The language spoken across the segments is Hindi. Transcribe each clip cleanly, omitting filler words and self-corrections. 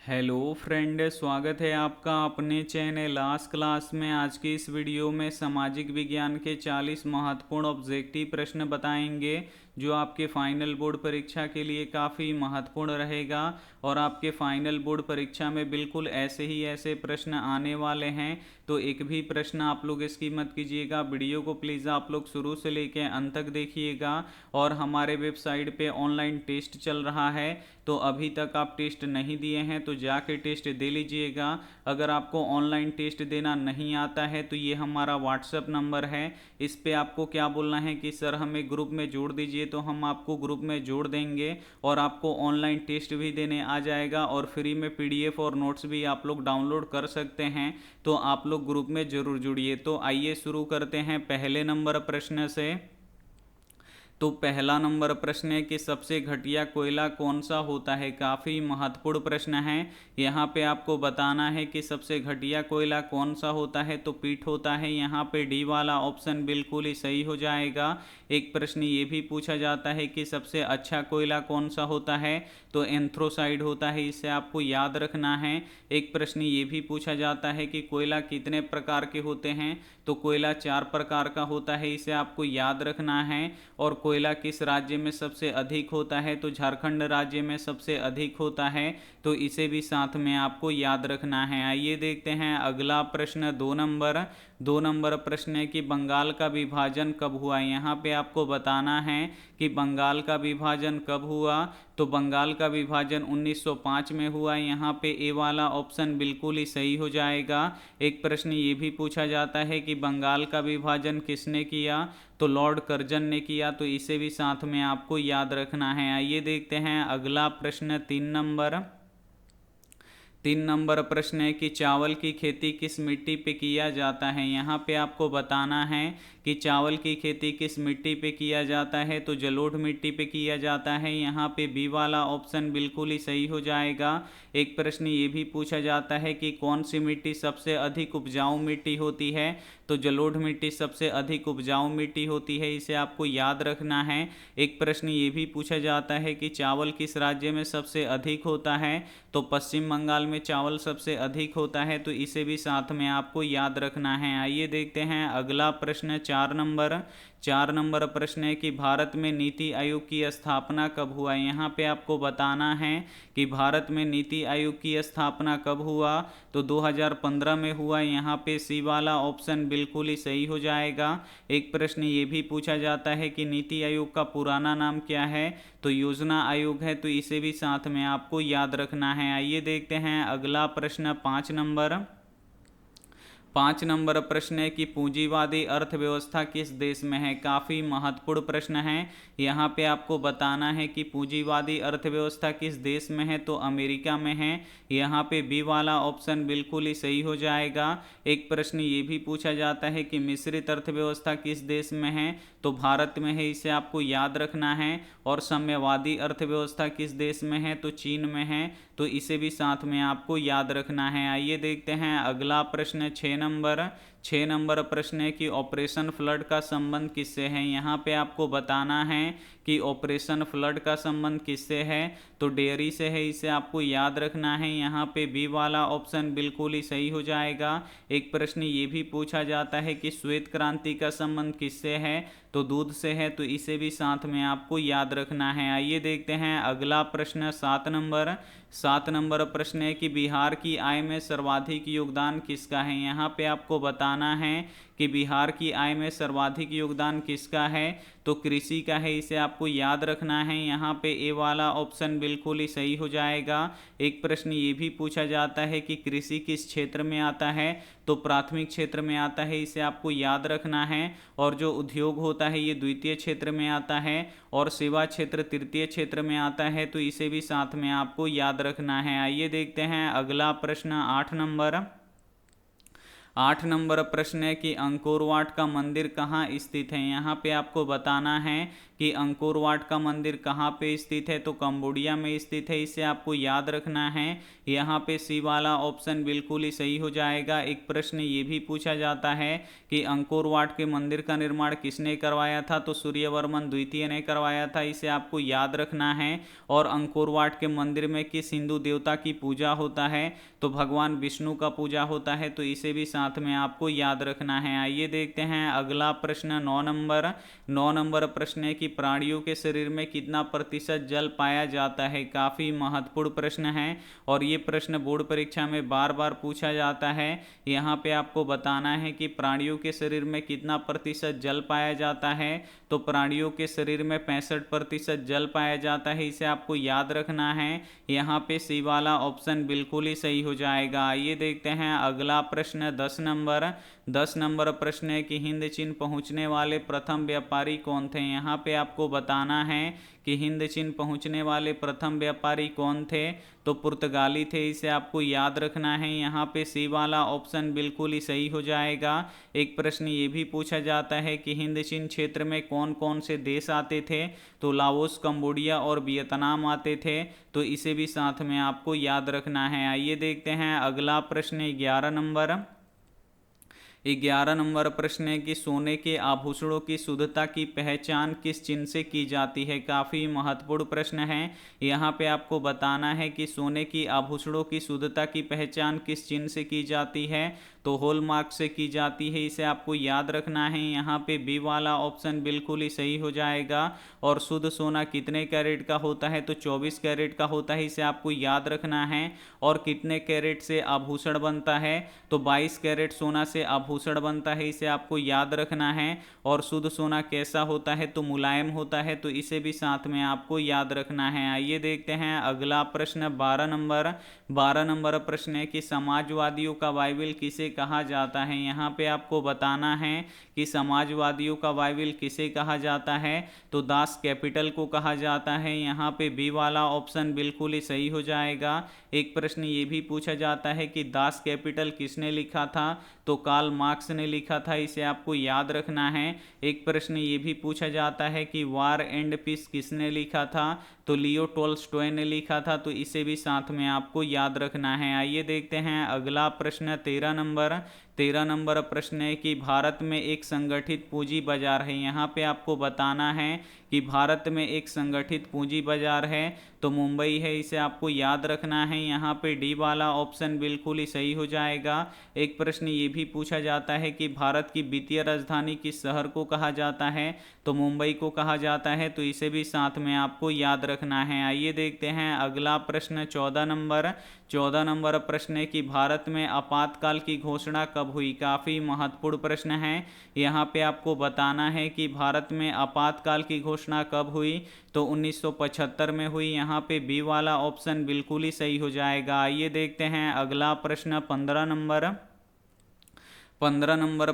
हेलो फ्रेंड, स्वागत है आपका अपने चैनल लास्ट क्लास में। आज की इस वीडियो में सामाजिक विज्ञान के 40 महत्वपूर्ण ऑब्जेक्टिव प्रश्न बताएंगे जो आपके फाइनल बोर्ड परीक्षा के लिए काफ़ी महत्वपूर्ण रहेगा। और आपके फाइनल बोर्ड परीक्षा में बिल्कुल ऐसे ही ऐसे प्रश्न आने वाले हैं, तो एक भी प्रश्न आप लोग इसकी मत कीजिएगा। वीडियो को प्लीज़ आप लोग शुरू से लेकर अंत तक देखिएगा। और हमारे वेबसाइट पे ऑनलाइन टेस्ट चल रहा है, तो अभी तक आप टेस्ट नहीं दिए हैं तो जाके टेस्ट दे लीजिएगा। अगर आपको ऑनलाइन टेस्ट देना नहीं आता है तो ये हमारा व्हाट्सएप नंबर है, इस पे आपको क्या बोलना है कि सर हमें ग्रुप में जोड़ दीजिए, तो हम आपको ग्रुप में जोड़ देंगे और आपको ऑनलाइन टेस्ट भी देने आ जाएगा और फ्री में पीडीएफ और नोट्स भी आप लोग डाउनलोड कर सकते हैं। तो आप लोग ग्रुप में ज़रूर जुड़िए। तो आइए शुरू करते हैं पहले नंबर प्रश्न से। तो पहला नंबर प्रश्न है कि सबसे घटिया कोयला कौन सा होता है। काफ़ी महत्वपूर्ण प्रश्न है। यहाँ पे आपको बताना है कि सबसे घटिया कोयला कौन सा होता है, तो पीट होता है। यहाँ पे डी वाला ऑप्शन बिल्कुल ही सही हो जाएगा। एक प्रश्न ये भी पूछा जाता है कि सबसे अच्छा कोयला कौन सा होता है, तो एंथ्रोसाइड होता है, इसे आपको याद रखना है। एक प्रश्न ये भी पूछा जाता है कि कोयला कितने प्रकार के होते हैं, तो कोयला 4 प्रकार का होता है, इसे आपको याद रखना है। और कोयला किस राज्य में सबसे अधिक होता है, तो झारखंड राज्य में सबसे अधिक होता है, तो इसे भी साथ में आपको याद रखना है। आइए देखते हैं अगला प्रश्न, 2 नंबर प्रश्न है कि बंगाल का विभाजन कब हुआ। यहाँ पे आपको बताना है कि बंगाल का विभाजन कब हुआ, तो बंगाल का विभाजन 1905 में हुआ। यहाँ पे ए वाला ऑप्शन बिल्कुल ही सही हो जाएगा। एक प्रश्न ये भी पूछा जाता है कि बंगाल का विभाजन किसने किया, तो लॉर्ड कर्जन ने किया, तो इसे भी साथ में आपको याद रखना है। आइए देखते हैं अगला प्रश्न, 3 नंबर प्रश्न है कि चावल की खेती किस मिट्टी पे किया जाता है। यहाँ पे आपको बताना है कि चावल की खेती किस मिट्टी पे किया जाता है, तो जलोढ़ मिट्टी पे किया जाता है। यहाँ पे बी वाला ऑप्शन बिल्कुल ही सही हो जाएगा। एक प्रश्न ये भी पूछा जाता है कि कौन सी मिट्टी सबसे अधिक उपजाऊ मिट्टी होती है, तो जलोढ़ मिट्टी सबसे अधिक उपजाऊ मिट्टी होती है, इसे आपको याद रखना है। एक प्रश्न ये भी पूछा जाता है कि चावल किस राज्य में सबसे अधिक होता है, तो पश्चिम बंगाल में चावल सबसे अधिक होता है, तो इसे भी साथ में आपको याद रखना है। आइए देखते हैं अगला प्रश्न, 4 नंबर प्रश्न है कि भारत में नीति आयोग की स्थापना कब हुआ। यहाँ पे आपको बताना है कि भारत में नीति आयोग की स्थापना कब हुआ, तो 2015 में हुआ। यहाँ पे सी वाला ऑप्शन बिल्कुल ही सही हो जाएगा। एक प्रश्न ये भी पूछा जाता है कि नीति आयोग का पुराना नाम क्या है, तो योजना आयोग है, तो इसे भी साथ में आपको याद रखना है। आइए देखते हैं अगला प्रश्न, 5 नंबर प्रश्न है कि पूंजीवादी अर्थव्यवस्था किस देश में है। काफ़ी महत्वपूर्ण प्रश्न है। यहाँ पे आपको बताना है कि पूंजीवादी अर्थव्यवस्था किस देश में है, तो अमेरिका में है। यहाँ पे बी वाला ऑप्शन बिल्कुल ही सही हो जाएगा। एक प्रश्न ये भी पूछा जाता है कि मिश्रित अर्थव्यवस्था किस देश में है, तो भारत में है, इसे आपको याद रखना है। और साम्यवादी अर्थव्यवस्था किस देश में है, तो चीन में है, तो इसे भी साथ में आपको याद रखना है। आइए देखते हैं अगला प्रश्न, 6 नंबर प्रश्न है कि ऑपरेशन फ्लड का संबंध किससे है। यहाँ पे आपको बताना है कि ऑपरेशन फ्लड का संबंध किससे है, तो डेयरी से है, इसे आपको याद रखना है। यहाँ पे बी वाला ऑप्शन बिल्कुल ही सही हो जाएगा। एक प्रश्न ये भी पूछा जाता है कि श्वेत क्रांति का संबंध किससे है, तो दूध से है, तो इसे भी साथ में आपको याद रखना है। आइए देखते हैं अगला प्रश्न, 7 नंबर प्रश्न है कि बिहार की आय में सर्वाधिक योगदान किसका है। यहाँ पे आपको बताना है कि बिहार की आय में सर्वाधिक योगदान किसका है, तो कृषि का है, इसे आपको याद रखना है। यहाँ पे ए वाला ऑप्शन बिल्कुल ही सही हो जाएगा। एक प्रश्न ये भी पूछा जाता है कि कृषि किस क्षेत्र में आता है, तो प्राथमिक क्षेत्र में आता है, इसे आपको याद रखना है। और जो उद्योग होता है ये द्वितीय क्षेत्र में आता है और सेवा क्षेत्र तृतीय क्षेत्र में आता है, तो इसे भी साथ में आपको याद रखना है। आइए देखते हैं अगला प्रश्न, 8 नंबर प्रश्न है कि अंकोर वाट का मंदिर कहाँ स्थित है। यहाँ पे आपको बताना है कि अंकोर वाट का मंदिर कहाँ पे स्थित है, तो कंबोडिया में स्थित है, इसे आपको याद रखना है। यहाँ पे सी वाला ऑप्शन बिल्कुल ही सही हो जाएगा। एक प्रश्न ये भी पूछा जाता है कि अंकोर वाट के मंदिर का निर्माण किसने करवाया था, तो सूर्यवर्मन द्वितीय ने करवाया था, इसे आपको याद रखना है। और अंकोर वाट के मंदिर में किस हिंदू देवता की पूजा होता है, तो भगवान विष्णु का पूजा होता है, तो इसे भी साथ में आपको याद रखना है। आइए देखते हैं अगला प्रश्न 9 नंबर प्रश्न है कि प्राणियों के शरीर में कितना प्रतिशत जल पाया जाता है। काफी महत्वपूर्ण प्रश्न है और ये प्रश्न बोर्ड परीक्षा में बार बार पूछा जाता है। यहाँ पे आपको बताना है कि प्राणियों के शरीर में कितना प्रतिशत जल पाया जाता है, तो प्राणियों के शरीर में 65% जल पाया जाता है, इसे आपको याद रखना है। यहाँ पे सी वाला ऑप्शन बिल्कुल ही सही हो जाएगा। आइए देखते हैं अगला प्रश्न 10 नंबर प्रश्न है कि हिंद चीन पहुंचने वाले प्रथम व्यापारी कौन थे। यहाँ पे आपको बताना है कि हिंद चीन पहुंचने वाले प्रथम व्यापारी कौन थे, तो पुर्तगाली थे, इसे आपको याद रखना है। यहाँ पे सी वाला ऑप्शन बिल्कुल ही सही हो जाएगा। एक प्रश्न ये भी पूछा जाता है कि हिंद चीन क्षेत्र में कौन कौन से देश आते थे, तो लाओस, कंबोडिया और वियतनाम आते थे, तो इसे भी साथ में आपको याद रखना है। आइए देखते हैं अगला प्रश्न 11 नंबर प्रश्न है कि सोने के आभूषणों की शुद्धता की पहचान किस चिन्ह से की जाती है। काफ़ी महत्वपूर्ण प्रश्न है। यहाँ पे आपको बताना है कि सोने की आभूषणों की शुद्धता की पहचान किस चिन्ह से की जाती है, तो हॉलमार्क से की जाती है, इसे आपको याद रखना है। यहाँ पे बी वाला ऑप्शन बिल्कुल ही सही हो जाएगा। और शुद्ध सोना कितने कैरेट का होता है, तो 24 कैरेट का होता है, इसे आपको याद रखना है। और कितने कैरेट से आभूषण बनता है, तो 22 कैरेट सोना से आभूषण बनता है, इसे आपको याद रखना है। और शुद्ध सोना कैसा होता है, तो मुलायम होता है, तो इसे भी साथ में आपको याद रखना है। आइए देखते हैं अगला प्रश्न 12 नंबर प्रश्न है कि समाजवादियों का बाइबिल किसे कहा जाता है। यहाँ पे आपको बताना है कि समाजवादियों का बाइबिल किसे कहा जाता है, तो दास कैपिटल को कहा जाता है। यहाँ पे बी वाला ऑप्शन बिल्कुल ही सही हो जाएगा। एक प्रश्न ये भी पूछा जाता है कि दास कैपिटल किसने लिखा था, तो कार्ल मार्क्स ने लिखा था, इसे आपको याद रखना है। एक प्रश्न ये भी पूछा जाता है कि वार एंड पीस किसने लिखा था, तो लियो टोल्स्टॉय ने लिखा था, तो इसे भी साथ में आपको याद रखना है। आइए देखते हैं अगला प्रश्न 13 नंबर प्रश्न है कि भारत में एक संगठित पूंजी बाजार है। यहाँ पे आपको बताना है कि भारत में एक संगठित पूंजी बाजार है, तो मुंबई है, इसे आपको याद रखना है। यहाँ पे डी वाला ऑप्शन बिल्कुल ही सही हो जाएगा। एक प्रश्न ये भी पूछा जाता है कि भारत की वित्तीय राजधानी किस शहर को कहा जाता है, तो मुंबई को कहा जाता है, तो इसे भी साथ में आपको याद रखना है। आइए देखते हैं अगला प्रश्न 14 नंबर प्रश्न है कि भारत में आपातकाल की घोषणा कब हुई। काफ़ी महत्वपूर्ण प्रश्न है। यहाँ पे आपको बताना है कि भारत में आपातकाल की घोषणा कब हुई, तो 1975 में हुई। यहाँ पे बी वाला ऑप्शन बिल्कुल ही सही हो जाएगा। आइए देखते हैं अगला प्रश्न 15 नंबर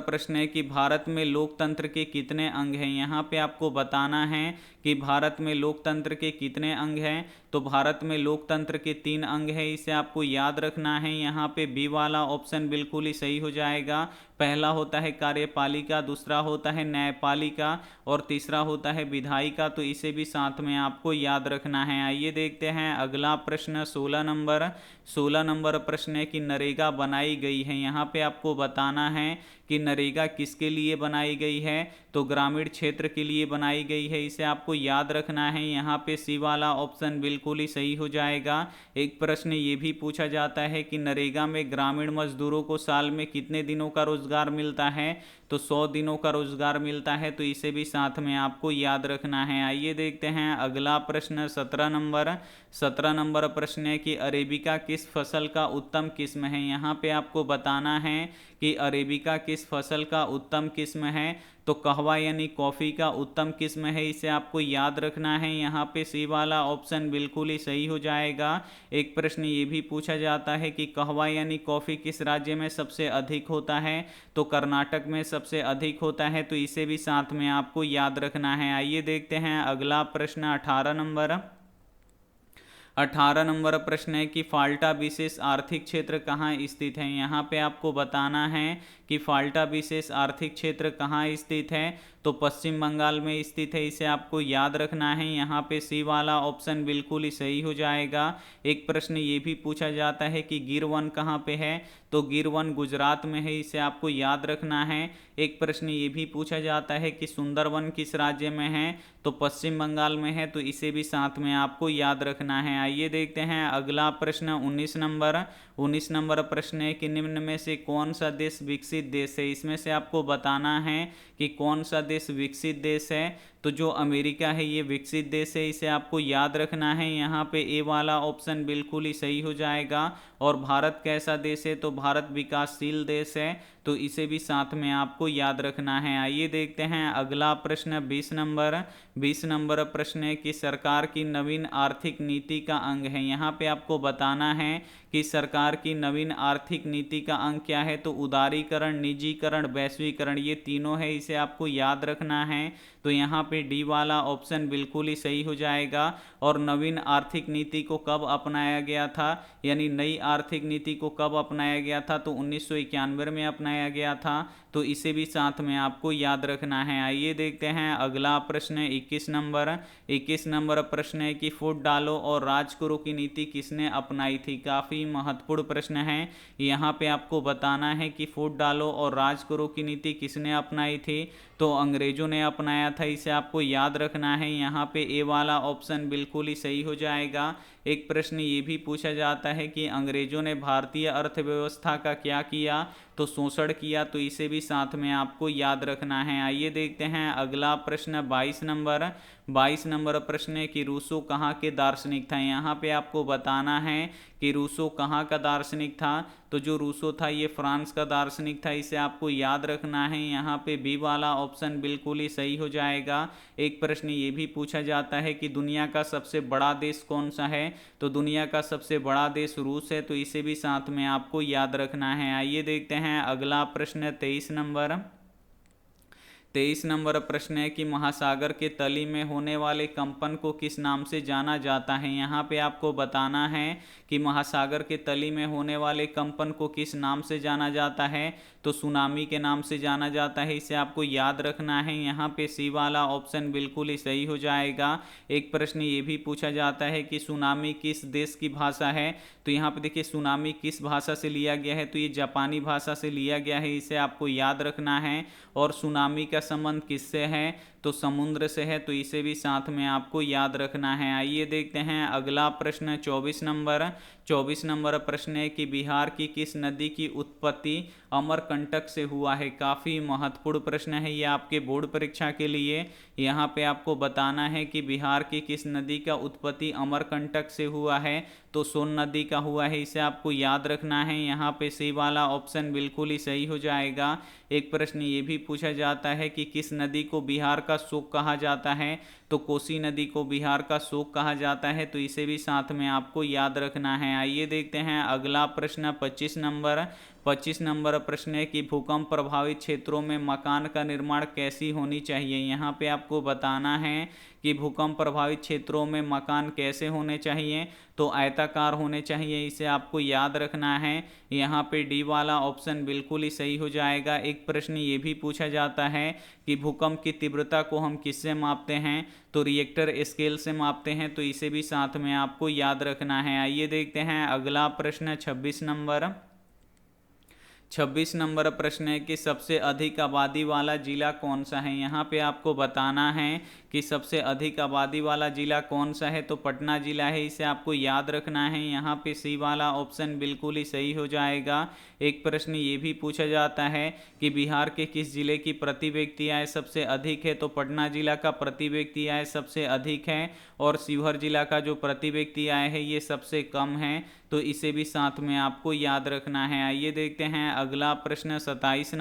प्रश्न है कि भारत में लोकतंत्र के कितने अंग हैं। यहाँ पे आपको बताना है कि भारत में लोकतंत्र के कितने अंग हैं, तो भारत में लोकतंत्र के 3 अंग हैं, इसे आपको याद रखना है। यहाँ पे बी वाला ऑप्शन बिल्कुल ही सही हो जाएगा। पहला होता है कार्यपालिका, दूसरा होता है न्यायपालिका और तीसरा होता है विधायिका, तो इसे भी साथ में आपको याद रखना है। आइए देखते हैं अगला प्रश्न 16 नंबर प्रश्न है कि नरेगा बनाई गई है। यहाँ पे आपको बताना है कि नरेगा किसके लिए बनाई गई है, तो ग्रामीण क्षेत्र के लिए बनाई गई है, इसे आपको याद रखना है। यहाँ पे सी वाला ऑप्शन बिल्कुल ही सही हो जाएगा। एक प्रश्न ये भी पूछा जाता है कि नरेगा में ग्रामीण मजदूरों को साल में कितने दिनों का रोजगार मिलता है, तो 100 दिनों का रोजगार मिलता है, तो इसे भी साथ में आपको याद रखना है। आइए देखते हैं अगला प्रश्न 17 नंबर प्रश्न है कि अरेबिका किस फसल का उत्तम किस्म है। यहाँ पे आपको बताना है कि अरेबिका किस फसल का उत्तम किस्म है, तो कहवा यानी कॉफ़ी का उत्तम किस्म है, इसे आपको याद रखना है। यहाँ पे सी वाला ऑप्शन बिल्कुल ही सही हो जाएगा। एक प्रश्न ये भी पूछा जाता है कि कहवा यानी कॉफ़ी किस राज्य में सबसे अधिक होता है, तो कर्नाटक में सबसे अधिक होता है, तो इसे भी साथ में आपको याद रखना है। आइए देखते हैं अगला प्रश्न 18 नंबर प्रश्न है कि फाल्टा विशेष आर्थिक क्षेत्र कहाँ स्थित है। यहाँ पे आपको बताना है कि फाल्टा विशेष आर्थिक क्षेत्र कहाँ स्थित है, तो पश्चिम बंगाल में स्थित है, इसे आपको याद रखना है। यहाँ पे सी वाला ऑप्शन बिल्कुल ही सही हो जाएगा। एक प्रश्न ये भी पूछा जाता है कि गिर वन कहाँ पे है, तो गिर वन गुजरात में है, इसे आपको याद रखना है। एक प्रश्न ये भी पूछा जाता है कि सुंदरवन किस राज्य में है, तो पश्चिम बंगाल में है, तो इसे भी साथ में आपको याद रखना है। आइए देखते हैं अगला प्रश्न 19 नंबर प्रश्न है कि निम्न में से कौन सा देश विकसित देश है। इसमें से आपको बताना है कि कौन सा देश विकसित देश है, तो जो अमेरिका है ये विकसित देश है, इसे आपको याद रखना है। यहाँ पे ए वाला ऑप्शन बिल्कुल ही सही हो जाएगा। और भारत कैसा देश है, तो भारत विकासशील देश है, तो इसे भी साथ में आपको याद रखना है। आइए देखते हैं अगला प्रश्न 20 नंबर प्रश्न है कि सरकार की नवीन आर्थिक नीति का अंग है। यहाँ पे आपको बताना है कि सरकार की नवीन आर्थिक नीति का अंग क्या है, तो उदारीकरण, निजीकरण, वैश्वीकरण, ये तीनों है, इसे आपको याद रखना है। तो यहाँ पे डी वाला ऑप्शन बिल्कुल ही सही हो जाएगा। और नवीन आर्थिक नीति को कब अपनाया गया था, यानी नई आर्थिक नीति को कब अपनाया गया था, तो 1991 में अपनाया गया था, तो इसे भी साथ में आपको याद रखना है। आइए देखते हैं अगला प्रश्न 21 नंबर प्रश्न है कि फूट डालो और राज करो की नीति किसने अपनाई थी। काफ़ी महत्वपूर्ण प्रश्न है। यहाँ पे आपको बताना है कि फूट डालो और राज करो की नीति किसने अपनाई थी, तो अंग्रेजों ने अपनाया था, इसे आपको याद रखना है। यहाँ पे ए वाला ऑप्शन बिल्कुल ही सही हो जाएगा। एक प्रश्न ये भी पूछा जाता है कि अंग्रेजों ने भारतीय अर्थव्यवस्था का क्या किया, तो शोषण किया, तो इसे भी साथ में आपको याद रखना है। आइए देखते हैं अगला प्रश्न 22 नंबर प्रश्न है कि रूसो कहाँ के दार्शनिक था। यहाँ पे आपको बताना है कि रूसो कहाँ का दार्शनिक था, तो जो रूसो था ये फ्रांस का दार्शनिक था, इसे आपको याद रखना है। यहाँ पे बी वाला ऑप्शन बिल्कुल ही सही हो जाएगा। एक प्रश्न ये भी पूछा जाता है कि दुनिया का सबसे बड़ा देश कौन सा है, तो दुनिया का सबसे बड़ा देश रूस है, तो इसे भी साथ में आपको याद रखना है। आइए देखते हैं अगला प्रश्न 23 नंबर प्रश्न है कि महासागर के तली में होने वाले कंपन को किस नाम से जाना जाता है। यहाँ पे आपको बताना है कि महासागर के तली में होने वाले कंपन को किस नाम से जाना जाता है, तो सुनामी के नाम से जाना जाता है, इसे आपको याद रखना है। यहाँ पे सी वाला ऑप्शन बिल्कुल ही सही हो जाएगा। एक प्रश्न ये भी पूछा जाता है कि सुनामी किस देश की भाषा है, तो यहाँ पे देखिए सुनामी किस भाषा से लिया गया है, तो ये जापानी भाषा से लिया गया है, इसे आपको याद रखना है। और सुनामी का संबंध किससे है, तो समुद्र से है, तो इसे भी साथ में आपको याद रखना है। आइए देखते हैं अगला प्रश्न 24 नंबर प्रश्न है कि बिहार की किस नदी की उत्पत्ति अमरकंटक से हुआ है। काफ़ी महत्वपूर्ण प्रश्न है ये आपके बोर्ड परीक्षा के लिए। यहाँ पे आपको बताना है कि बिहार की किस नदी का उत्पत्ति अमरकंटक से हुआ है, तो सोन नदी का हुआ है, इसे आपको याद रखना है। यहाँ पे सी वाला ऑप्शन बिल्कुल ही सही हो जाएगा। एक प्रश्न ये भी पूछा जाता है कि किस नदी को बिहार का शोक कहा जाता है, तो कोसी नदी को बिहार का शोक कहा जाता है, तो इसे भी साथ में आपको याद रखना है। आइए देखते हैं अगला प्रश्न 25 नंबर प्रश्न है कि भूकंप प्रभावित क्षेत्रों में मकान का निर्माण कैसी होनी चाहिए। यहाँ पे आपको बताना है कि भूकंप प्रभावित क्षेत्रों में मकान कैसे होने चाहिए, तो आयताकार होने चाहिए, इसे आपको याद रखना है। यहाँ पे डी वाला ऑप्शन बिल्कुल ही सही हो जाएगा। एक प्रश्न ये भी पूछा जाता है कि भूकंप की तीव्रता को हम किससे मापते हैं, तो रिएक्टर स्केल से मापते हैं, तो इसे भी साथ में आपको याद रखना है। आइए देखते हैं अगला प्रश्न 26 नंबर प्रश्न है कि सबसे अधिक आबादी वाला जिला कौन सा है। यहाँ पे आपको बताना है कि सबसे अधिक आबादी वाला जिला कौन सा है, तो पटना जिला है, इसे आपको याद रखना है। यहाँ पे सी वाला ऑप्शन बिल्कुल ही सही हो जाएगा। एक प्रश्न ये भी पूछा जाता है कि बिहार के किस जिले की प्रति व्यक्ति आय सबसे अधिक है, तो पटना जिला का प्रति व्यक्ति आय सबसे अधिक है, और शिवहर जिला का जो प्रति व्यक्ति आय है ये सबसे कम है, तो इसे भी साथ में आपको याद रखना है। आइए देखते हैं अगला प्रश्न 27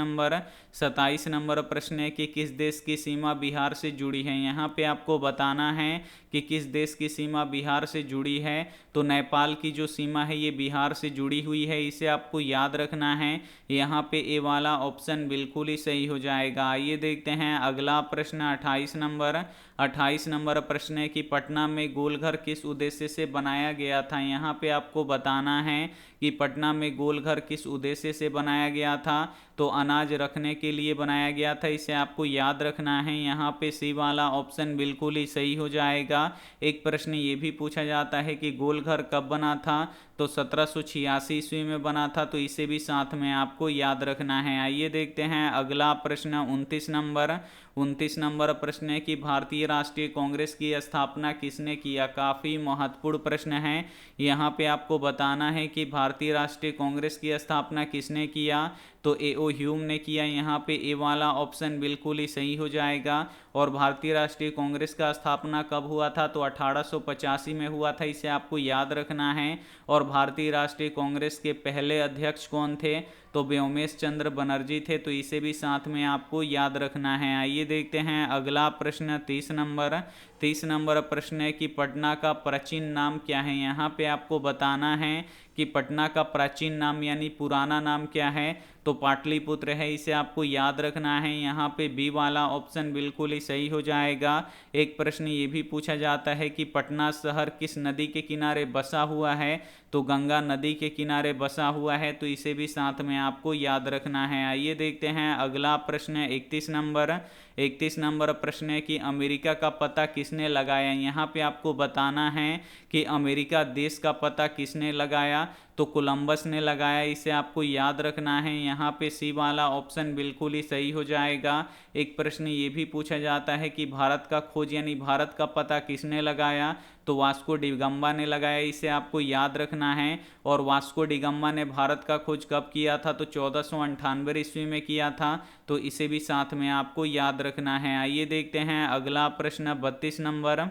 नंबर प्रश्न है कि किस देश की सीमा बिहार से जुड़ी है। यहाँ पे आपको बताना है कि किस देश की सीमा बिहार से जुड़ी है, तो नेपाल की जो सीमा है ये बिहार से जुड़ी हुई है, इसे आपको याद रखना है। यहाँ पे ए वाला ऑप्शन बिल्कुल ही सही हो जाएगा। आइए देखते हैं अगला प्रश्न 28 नंबर। 28 नंबर प्रश्न है कि पटना में गोलघर किस उद्देश्य से बनाया गया था। यहाँ पे आपको बताना है कि पटना में गोलघर किस उद्देश्य से बनाया गया था, तो अनाज रखने के लिए बनाया गया था, इसे आपको याद रखना है। यहाँ पे सी वाला ऑप्शन बिल्कुल ही सही हो जाएगा। एक प्रश्न ये भी पूछा जाता है कि गोलघर कब बना था, तो 1786 ईस्वी में बना था, तो इसे भी साथ में आपको याद रखना है। आइए देखते हैं अगला प्रश्न 29 नंबर। 29 नंबर प्रश्न है कि भारतीय राष्ट्रीय कांग्रेस की स्थापना किसने किया। काफ़ी महत्वपूर्ण प्रश्न है। यहाँ पे आपको बताना है कि भारतीय राष्ट्रीय कांग्रेस की स्थापना किसने किया, तो ए.ओ. ह्यूम ने किया। यहाँ पे ए वाला ऑप्शन बिल्कुल ही सही हो जाएगा। और भारतीय राष्ट्रीय कांग्रेस का स्थापना कब हुआ था, तो 1885 में हुआ था, इसे आपको याद रखना है। और भारतीय राष्ट्रीय कांग्रेस के पहले अध्यक्ष कौन थे, तो व्योमेश चंद्र बनर्जी थे, तो इसे भी साथ में आपको याद रखना है। आइए देखते हैं अगला प्रश्न 30 नंबर। 30 नंबर प्रश्न है कि पटना का प्राचीन नाम क्या है। यहाँ पे आपको बताना है कि पटना का प्राचीन नाम यानी पुराना नाम क्या है, तो पाटलिपुत्र है, इसे आपको याद रखना है। यहाँ पे बी वाला ऑप्शन बिल्कुल ही सही हो जाएगा। एक प्रश्न ये भी पूछा जाता है कि पटना शहर किस नदी के किनारे बसा हुआ है, तो गंगा नदी के किनारे बसा हुआ है, तो इसे भी साथ में आपको याद रखना है। आइए देखते हैं अगला प्रश्न 31 नंबर। 31 नंबर प्रश्न है कि अमेरिका का पता किसने लगाया। यहाँ पे आपको बताना है कि अमेरिका देश का पता किसने लगाया, तो कोलंबस ने लगाया, इसे आपको याद रखना है। यहाँ पे सी वाला ऑप्शन बिल्कुल ही सही हो जाएगा। एक प्रश्न ये भी पूछा जाता है कि भारत का खोज यानी भारत का पता किसने लगाया, तो वास्को डिगम्बा ने लगाया, इसे आपको याद रखना है। और वास्को डिगम्बा ने भारत का खोज कब किया था, तो 1498 ईस्वी में किया था, तो इसे भी साथ में आपको याद रखना है। आइए देखते हैं अगला प्रश्न 32 नंबर।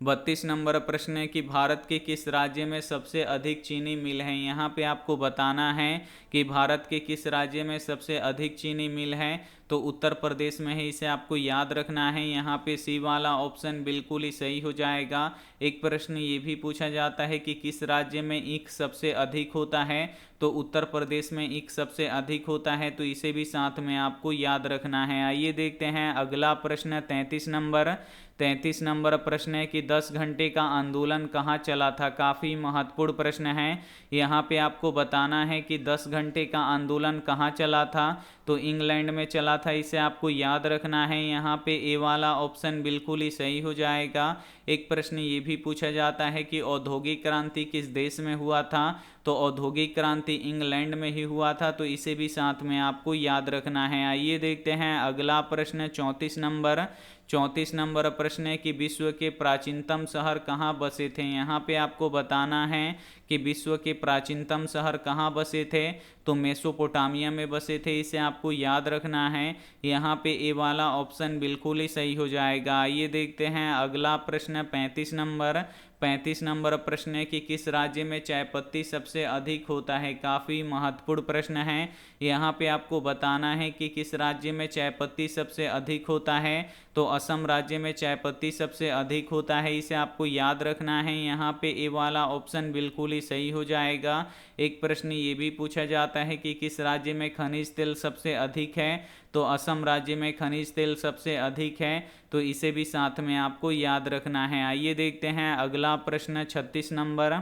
32 नंबर प्रश्न है कि भारत के किस राज्य में सबसे अधिक चीनी मिल है। यहाँ पे आपको बताना है कि भारत के किस राज्य में सबसे अधिक चीनी मिल है, तो उत्तर प्रदेश में है, इसे आपको याद रखना है। यहाँ पे सी वाला ऑप्शन बिल्कुल ही सही हो जाएगा। एक प्रश्न ये भी पूछा जाता है कि किस राज्य में ईख सबसे अधिक होता है, तो उत्तर प्रदेश में ईख सबसे अधिक होता है, तो इसे भी साथ में आपको याद रखना है। आइए देखते हैं अगला प्रश्न 33 नंबर। 33 नंबर प्रश्न है कि 10 घंटे का आंदोलन कहाँ चला था। काफ़ी महत्वपूर्ण प्रश्न है। यहाँ पे आपको बताना है कि 10 घंटे का आंदोलन कहाँ चला था, तो इंग्लैंड में चला था, इसे आपको याद रखना है। यहाँ पे ए वाला ऑप्शन बिल्कुल ही सही हो जाएगा। एक प्रश्न ये भी पूछा जाता है कि औद्योगिक क्रांति किस देश में हुआ था, तो औद्योगिक क्रांति इंग्लैंड में ही हुआ था, तो इसे भी साथ में आपको याद रखना है। आइए देखते हैं अगला प्रश्न 34 नंबर। 34 नंबर प्रश्न है कि विश्व के प्राचीनतम शहर कहाँ बसे थे। यहाँ पे आपको बताना है कि विश्व के प्राचीनतम शहर कहाँ बसे थे, तो मेसोपोटामिया में बसे थे, इसे आपको याद रखना है। यहाँ पे ए वाला ऑप्शन बिल्कुल ही सही हो जाएगा। आइए देखते हैं अगला प्रश्न 35 नंबर। 35 नंबर प्रश्न है कि किस राज्य में चाय पत्ती सबसे अधिक होता है। काफ़ी महत्वपूर्ण प्रश्न है। यहाँ पे आपको बताना है कि किस राज्य में चाय पत्ती सबसे अधिक होता है, तो असम राज्य में चाय पत्ती सबसे अधिक होता है, इसे आपको याद रखना है। यहाँ पे ए वाला ऑप्शन बिल्कुल ही सही हो जाएगा। एक प्रश्न ये भी पूछा जाता है कि किस राज्य में खनिज तेल सबसे अधिक है, तो असम राज्य में खनिज तेल सबसे अधिक है, तो इसे भी साथ में आपको याद रखना है। आइए देखते हैं अगला प्रश्न 36 नंबर।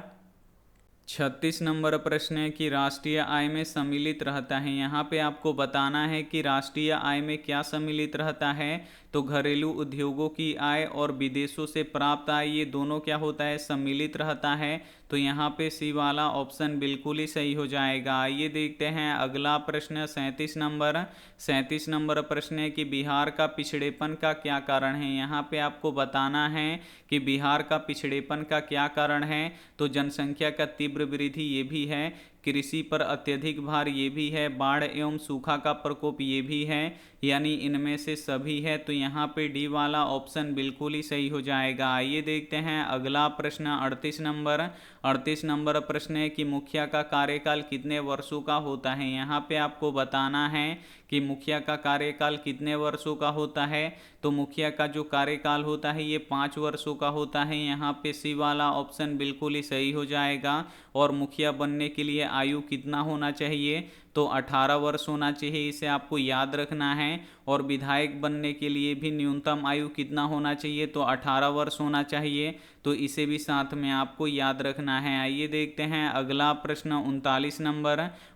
36 नंबर प्रश्न है कि राष्ट्रीय आय में सम्मिलित रहता है। यहाँ पे आपको बताना है कि राष्ट्रीय आय में क्या सम्मिलित रहता है, तो घरेलू उद्योगों की आय और विदेशों से प्राप्त आय, ये दोनों क्या होता है, सम्मिलित रहता है, तो यहाँ पे सी वाला ऑप्शन बिल्कुल ही सही हो जाएगा। आइए देखते हैं अगला प्रश्न 37 नंबर। 37 नंबर प्रश्न है कि बिहार का पिछड़ेपन का क्या कारण है। यहाँ पे आपको बताना है कि बिहार का पिछड़ेपन का क्या कारण है, तो जनसंख्या का तीव्र वृद्धि ये भी है, कृषि पर अत्यधिक भार ये भी है, बाढ़ एवं सूखा का प्रकोप ये भी है, यानी इनमें से सभी है, तो यहाँ पे डी वाला ऑप्शन बिल्कुल ही सही हो जाएगा। आइए देखते हैं अगला प्रश्न 38 नंबर। 38 नंबर प्रश्न है कि मुखिया का कार्यकाल कितने वर्षों का होता है। यहाँ पे आपको बताना है कि मुखिया का कार्यकाल कितने वर्षों का होता है। तो मुखिया का जो कार्यकाल होता है ये 5 वर्षों का होता है। यहाँ पे सी वाला ऑप्शन बिल्कुल ही सही हो जाएगा। और मुखिया बनने के लिए आयु कितना होना चाहिए, तो 18 वर्ष होना चाहिए, इसे आपको याद रखना है। और विधायक बनने के लिए भी न्यूनतम आयु कितना होना चाहिए, तो 18 वर्ष होना चाहिए, तो इसे भी साथ में आपको याद रखना है। आइए देखते हैं अगला प्रश्न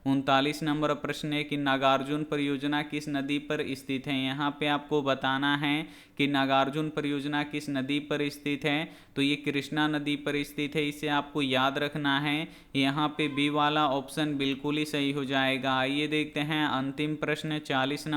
39 नंबर प्रश्न है कि नागार्जुन परियोजना किस नदी पर स्थित है। यहाँ पे आपको बताना है कि नागार्जुन परियोजना किस नदी पर स्थित है, तो ये कृष्णा नदी पर स्थित है, इसे आपको याद रखना है। यहाँ पे बी वाला ऑप्शन बिल्कुल ही सही हो जाएगा। आइए देखते हैं अंतिम प्रश्न 40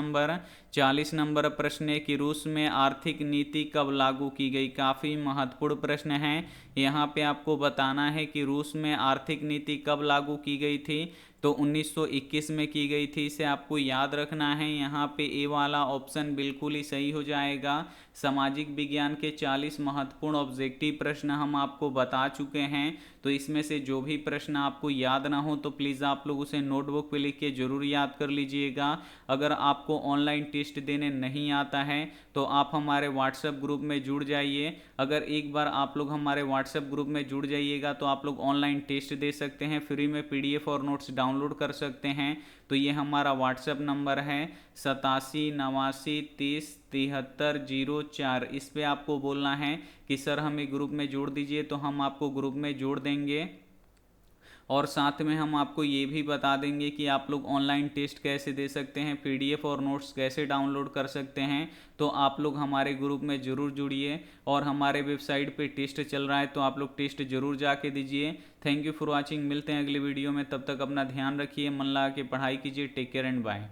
नंबर प्रश्न है कि रूस में आर्थिक नीति कब लागू की गई। काफ़ी महत्वपूर्ण प्रश्न है। यहाँ पे आपको बताना है कि रूस में आर्थिक नीति कब लागू की गई थी, तो 1921 में की गई थी, इसे आपको याद रखना है। यहाँ पे ए वाला ऑप्शन बिल्कुल ही सही हो जाएगा। सामाजिक विज्ञान के 40 महत्वपूर्ण ऑब्जेक्टिव प्रश्न हम आपको बता चुके हैं, तो इसमें से जो भी प्रश्न आपको याद ना हो तो प्लीज़ आप लोग उसे नोटबुक पे लिख के ज़रूर याद कर लीजिएगा। अगर आपको ऑनलाइन टेस्ट देने नहीं आता है तो आप हमारे व्हाट्सएप ग्रुप में जुड़ जाइए। अगर एक बार आप लोग हमारे व्हाट्सएप ग्रुप में जुड़ जाइएगा तो आप लोग ऑनलाइन टेस्ट दे सकते हैं, फ्री में PDF और नोट्स डाउनलोड कर सकते हैं। तो ये हमारा व्हाट्सएप नंबर है 87 89 30 73 04। इस पे आपको बोलना है कि सर हमें ग्रुप में जोड़ दीजिए, तो हम आपको ग्रुप में जोड़ देंगे। और साथ में हम आपको ये भी बता देंगे कि आप लोग ऑनलाइन टेस्ट कैसे दे सकते हैं, PDF और नोट्स कैसे डाउनलोड कर सकते हैं। तो आप लोग हमारे ग्रुप में ज़रूर जुड़िए। और हमारे वेबसाइट पे टेस्ट चल रहा है, तो आप लोग टेस्ट ज़रूर जाके दीजिए। Thank you for watching. मिलते हैं अगले वीडियो में, तब तक अपना ध्यान रखिए, मन लगा के पढ़ाई कीजिए। Take care and bye.